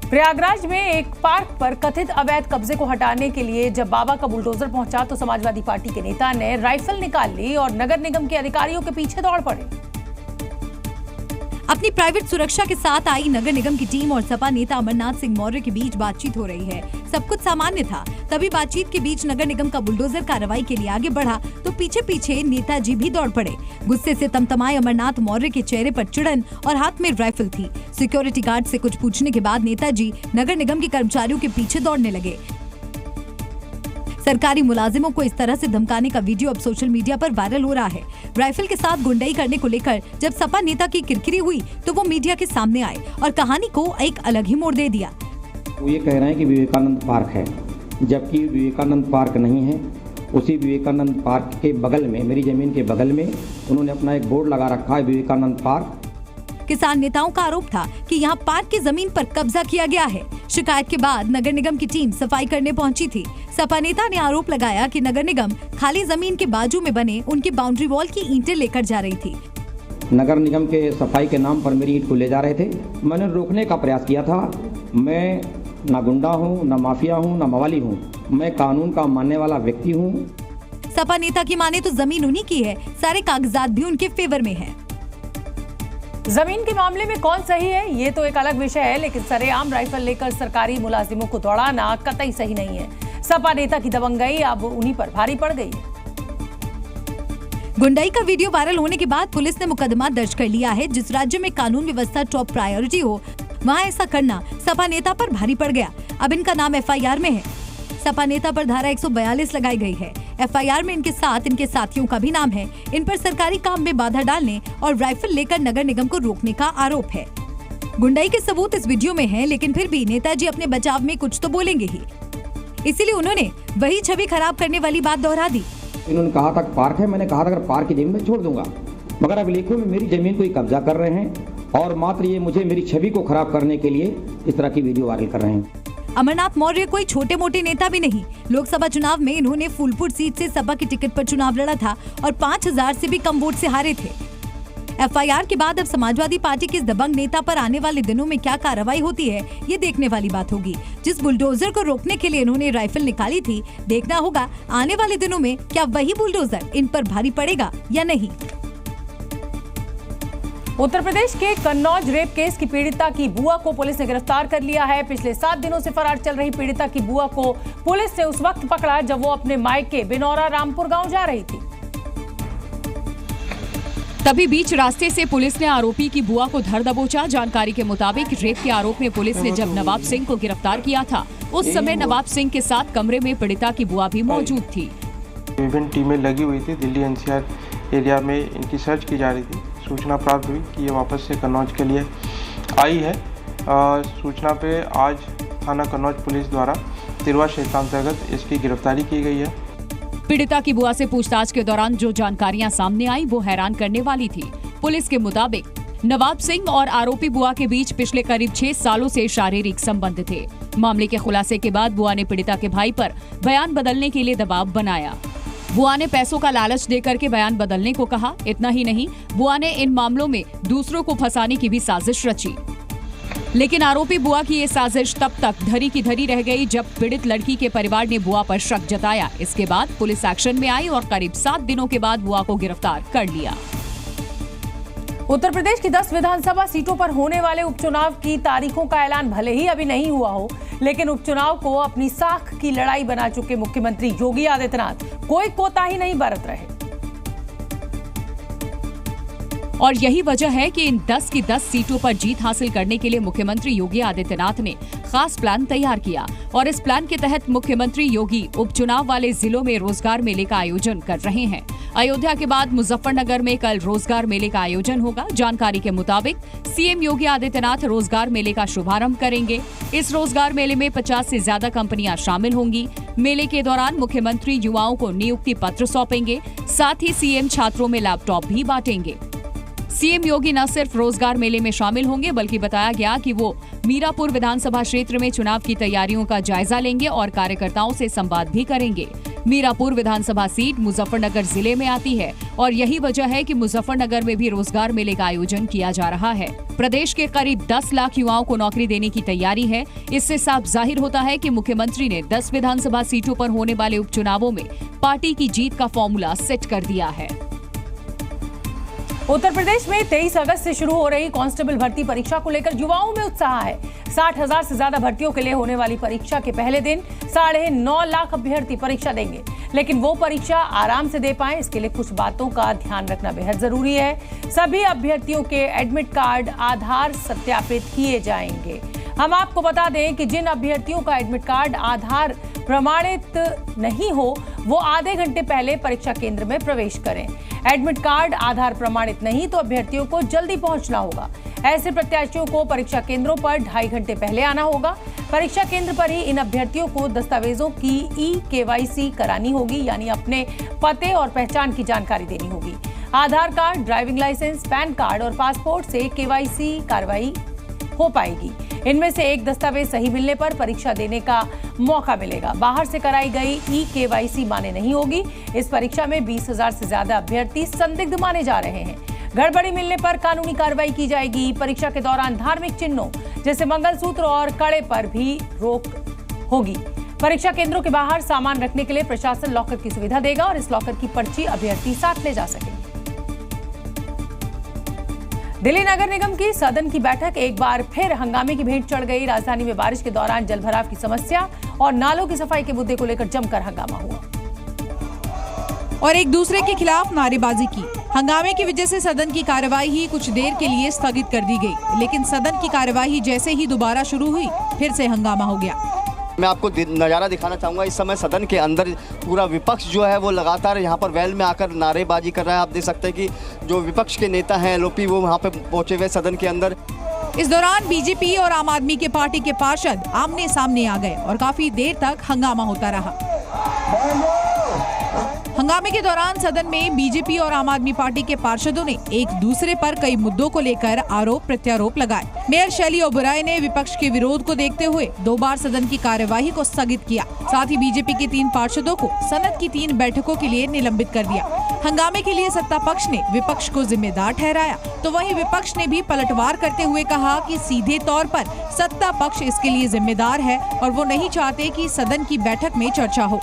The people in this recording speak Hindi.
प्रयागराज में एक पार्क पर कथित अवैध कब्जे को हटाने के लिए जब बाबा का बुलडोजर पहुंचा तो समाजवादी पार्टी के नेता ने राइफल निकाल ली और नगर निगम के अधिकारियों के पीछे दौड़ पड़े। अपनी प्राइवेट सुरक्षा के साथ आई नगर निगम की टीम और सपा नेता अमरनाथ सिंह मौर्य के बीच बातचीत हो रही है। सब कुछ सामान्य था, तभी बातचीत के बीच नगर निगम का बुलडोजर कार्रवाई के लिए आगे बढ़ा तो पीछे पीछे नेताजी भी दौड़ पड़े। गुस्से से तमतमाए अमरनाथ मौर्य के चेहरे पर चिड़न और हाथ में राइफल थी। सिक्योरिटी गार्ड से कुछ पूछने के बाद नेताजी नगर निगम के कर्मचारियों के पीछे दौड़ने लगे। सरकारी मुलाजिमों को इस तरह से धमकाने का वीडियो अब सोशल मीडिया पर वायरल हो रहा है। राइफल के साथ गुंडाई करने को लेकर जब सपा नेता की किरकिरी हुई तो वो मीडिया के सामने आए और कहानी को एक अलग ही मोड़ दे दिया। वो ये कह रहे हैं कि विवेकानंद पार्क है, जबकि विवेकानंद पार्क नहीं है। उसी विवेकानंद पार्क के बगल में, मेरी जमीन के बगल में, उन्होंने अपना एक बोर्ड लगा रखा है विवेकानंद पार्क। किसान नेताओं का आरोप था कि यहाँ पार्क की जमीन पर कब्जा किया गया है। शिकायत के बाद नगर निगम की टीम सफाई करने पहुंची थी। सपा नेता ने आरोप लगाया कि नगर निगम खाली जमीन के बाजू में बने उनकी बाउंड्री वॉल की ईंटें लेकर जा रही थी। नगर निगम के सफाई के नाम पर मेरी ईंट को ले जा रहे थे। मैंने रोकने का प्रयास किया था। मैं न गुंडा हूँ, न माफिया हूँ, न मवाली हूँ। मैं कानून का मानने वाला व्यक्ति हूँ। सपा नेता की माने तो जमीन उन्हीं की है, सारे कागजात भी उनके फेवर में है। जमीन के मामले में कौन सही है ये तो एक अलग विषय है, लेकिन सरेआम राइफल लेकर सरकारी मुलाजिमों को दौड़ाना कतई सही नहीं है। सपा नेता की दबंगई अब उन्हीं पर भारी पड़ गई है। गुंडाई का वीडियो वायरल होने के बाद पुलिस ने मुकदमा दर्ज कर लिया है। जिस राज्य में कानून व्यवस्था टॉप प्रायोरिटी हो वहाँ ऐसा करना सपा नेता पर भारी पड़ गया। अब इनका नाम एफआईआर में है। सपा नेता पर धारा 142 लगाई गई है। एफआईआर में इनके साथ इनके साथियों का भी नाम है। इन पर सरकारी काम में बाधा डालने और राइफल लेकर नगर निगम को रोकने का आरोप है। गुंडाई के सबूत इस वीडियो में हैं, लेकिन फिर भी नेताजी अपने बचाव में कुछ तो बोलेंगे ही, इसीलिए उन्होंने वही छवि खराब करने वाली बात दोहरा दी। इन्होंने कहा था पार्क है, मैंने कहा था अगर पार्क की जमीन में छोड़ दूंगा, मगर अभिलेखों में मेरी जमीन को ही कब्जा कर रहे हैं और मात्र ये मुझे मेरी छवि को खराब करने के लिए इस तरह की वीडियो वायरल कर रहे हैं। अमरनाथ मौर्य कोई छोटे मोटे नेता भी नहीं। लोकसभा चुनाव में इन्होंने फूलपुर सीट से सपा की टिकट पर चुनाव लड़ा था और 5000 से भी कम वोट से हारे थे। एफआईआर के बाद अब समाजवादी पार्टी के इस दबंग नेता पर आने वाले दिनों में क्या कार्रवाई होती है ये देखने वाली बात होगी। जिस बुलडोजर को रोकने के लिए इन्होंने राइफल निकाली थी, देखना होगा आने वाले दिनों में क्या वही बुलडोजर इन पर भारी पड़ेगा या नहीं। उत्तर प्रदेश के कन्नौज रेप केस की पीड़िता की बुआ को पुलिस ने गिरफ्तार कर लिया है। पिछले 7 दिनों से फरार चल रही पीड़िता की बुआ को पुलिस ने उस वक्त पकड़ा जब वो अपने मायके बिनौरा रामपुर गांव जा रही थी। तभी बीच रास्ते से पुलिस ने आरोपी की बुआ को धर दबोचा। जानकारी के मुताबिक रेप के आरोप में पुलिस ने जब नवाब सिंह को गिरफ्तार किया था, उस समय नवाब सिंह के साथ कमरे में पीड़िता की बुआ भी मौजूद थी। विभिन्न टीमें लगी हुई थी। दिल्ली एनसीआर एरिया में इनकी सर्च की जा रही थी। सूचना प्राप्त हुई कि ये वापस से कन्नौज के लिए आई है। सूचना पे आज थाना कन्नौज पुलिस द्वारा तिरवा क्षेत्र अंतर्गत इसकी गिरफ्तारी की गई है। पीड़िता की बुआ से पूछताछ के दौरान जो जानकारियां सामने आई वो हैरान करने वाली थी। पुलिस के मुताबिक नवाब सिंह और आरोपी बुआ के बीच पिछले करीब 6 सालों से शारीरिक संबंध थे। मामले के खुलासे के बाद बुआ ने पीड़िता के भाई पर बयान बदलने के लिए दबाव बनाया। बुआ ने पैसों का लालच देकर के बयान बदलने को कहा। इतना ही नहीं, बुआ ने इन मामलों में दूसरों को फंसाने की भी साजिश रची। लेकिन आरोपी बुआ की ये साजिश तब तक धरी की धरी रह गई जब पीड़ित लड़की के परिवार ने बुआ पर शक जताया। इसके बाद पुलिस एक्शन में आई और करीब 7 दिनों के बाद बुआ को गिरफ्तार कर लिया। उत्तर प्रदेश की 10 विधानसभा सीटों पर होने वाले उपचुनाव की तारीखों का ऐलान भले ही अभी नहीं हुआ हो, लेकिन उपचुनाव को अपनी साख की लड़ाई बना चुके मुख्यमंत्री योगी आदित्यनाथ कोई कोताही नहीं बरत रहे। और यही वजह है कि इन 10 की 10 सीटों पर जीत हासिल करने के लिए मुख्यमंत्री योगी आदित्यनाथ ने खास प्लान तैयार किया और इस प्लान के तहत मुख्यमंत्री योगी उपचुनाव वाले जिलों में रोजगार मेले का आयोजन कर रहे हैं। अयोध्या के बाद मुजफ्फरनगर में कल रोजगार मेले का आयोजन होगा। जानकारी के मुताबिक सीएम योगी आदित्यनाथ रोजगार मेले का शुभारंभ करेंगे। इस रोजगार मेले में 50 से ज्यादा कंपनियां शामिल होंगी। मेले के दौरान मुख्यमंत्री युवाओं को नियुक्ति पत्र सौंपेंगे। साथ ही सीएम छात्रों में लैपटॉप भी बांटेंगे। सीएम योगी न सिर्फ रोजगार मेले में शामिल होंगे बल्कि बताया गया कि वो मीरापुर विधानसभा क्षेत्र में चुनाव की तैयारियों का जायजा लेंगे और कार्यकर्ताओं से संवाद भी करेंगे। मीरापुर विधानसभा सीट मुजफ्फरनगर जिले में आती है और यही वजह है कि मुजफ्फरनगर में भी रोजगार मेले का आयोजन किया जा रहा है। प्रदेश के करीब 10 लाख युवाओं को नौकरी देने की तैयारी है। इससे साफ जाहिर होता है कि मुख्यमंत्री ने 10 विधानसभा सीटों पर होने वाले उपचुनावों में पार्टी की जीत का फॉर्मूला सेट कर दिया है। उत्तर प्रदेश में 23 अगस्त से शुरू हो रही कांस्टेबल भर्ती परीक्षा को लेकर युवाओं में उत्साह है। 60,000 से ज्यादा भर्तियों के लिए होने वाली परीक्षा के पहले दिन 9.5 लाख अभ्यर्थी परीक्षा देंगे, लेकिन वो परीक्षा आराम से दे पाएं, इसके लिए कुछ बातों का ध्यान रखना बेहद जरूरी है। सभी अभ्यर्थियों के एडमिट कार्ड आधार सत्यापित किए जाएंगे। हम आपको बता दें कि जिन अभ्यर्थियों का एडमिट कार्ड आधार प्रमाणित नहीं हो वो आधे घंटे पहले परीक्षा केंद्र में प्रवेश करें। एडमिट कार्ड आधार प्रमाणित नहीं तो अभ्यर्थियों को जल्दी पहुंचना होगा। ऐसे प्रत्याशियों को परीक्षा केंद्रों पर 2.5 घंटे पहले आना होगा। परीक्षा केंद्र पर ही इन अभ्यर्थियों को दस्तावेजों की ई-KYC करानी होगी, यानी अपने पते और पहचान की जानकारी देनी होगी। Aadhaar card, driving licence, PAN card और पासपोर्ट से KYC कार्रवाई हो पाएगी। इनमें से एक दस्तावेज सही मिलने पर परीक्षा देने का मौका मिलेगा। बाहर से कराई गई ई-KYC मान्य नहीं होगी। इस परीक्षा में 20,000 से ज्यादा अभ्यर्थी संदिग्ध माने जा रहे हैं। गड़बड़ी मिलने पर कानूनी कार्रवाई की जाएगी। परीक्षा के दौरान धार्मिक चिन्हों जैसे मंगलसूत्र और कड़े पर भी रोक होगी। परीक्षा केंद्रों के बाहर सामान रखने के लिए प्रशासन लॉकर की सुविधा देगा और इस लॉकर की पर्ची अभ्यर्थी साथ ले जा सकेंगे। दिल्ली नगर निगम की सदन की बैठक एक बार फिर हंगामे की भेंट चढ़ गई। राजधानी में बारिश के दौरान जलभराव की समस्या और नालों की सफाई के मुद्दे को लेकर जमकर हंगामा हुआ और एक दूसरे के खिलाफ नारेबाजी की। हंगामे की वजह से सदन की कार्यवाही ही कुछ देर के लिए स्थगित कर दी गई, लेकिन सदन की कार्यवाही जैसे ही दोबारा शुरू हुई फिर से हंगामा हो गया। मैं आपको नज़ारा दिखाना चाहूँगा। इस समय सदन के अंदर पूरा विपक्ष जो है वो लगातार यहाँ पर वेल में आकर नारेबाजी कर रहा है। आप देख सकते हैं कि जो विपक्ष के नेता हैं LOP वो वहाँ पे पहुँचे हुए सदन के अंदर। इस दौरान बीजेपी और आम आदमी के पार्टी के पार्षद आमने सामने आ गए और काफी देर तक हंगामा होता रहा। हंगामे के दौरान सदन में बीजेपी और आम आदमी पार्टी के पार्षदों ने एक दूसरे पर कई मुद्दों को लेकर आरोप प्रत्यारोप लगाए। मेयर शैली ओबराय ने विपक्ष के विरोध को देखते हुए 2 बार सदन की कार्यवाही को स्थगित किया। साथ ही बीजेपी के 3 पार्षदों को सदन की 3 बैठकों के लिए निलंबित कर दिया। हंगामे के लिए सत्ता पक्ष ने विपक्ष को जिम्मेदार ठहराया, तो वहीं विपक्ष ने भी पलटवार करते हुए कहा कि सीधे तौर पर सत्ता पक्ष इसके लिए जिम्मेदार है और वो नहीं चाहते कि सदन की बैठक में चर्चा हो।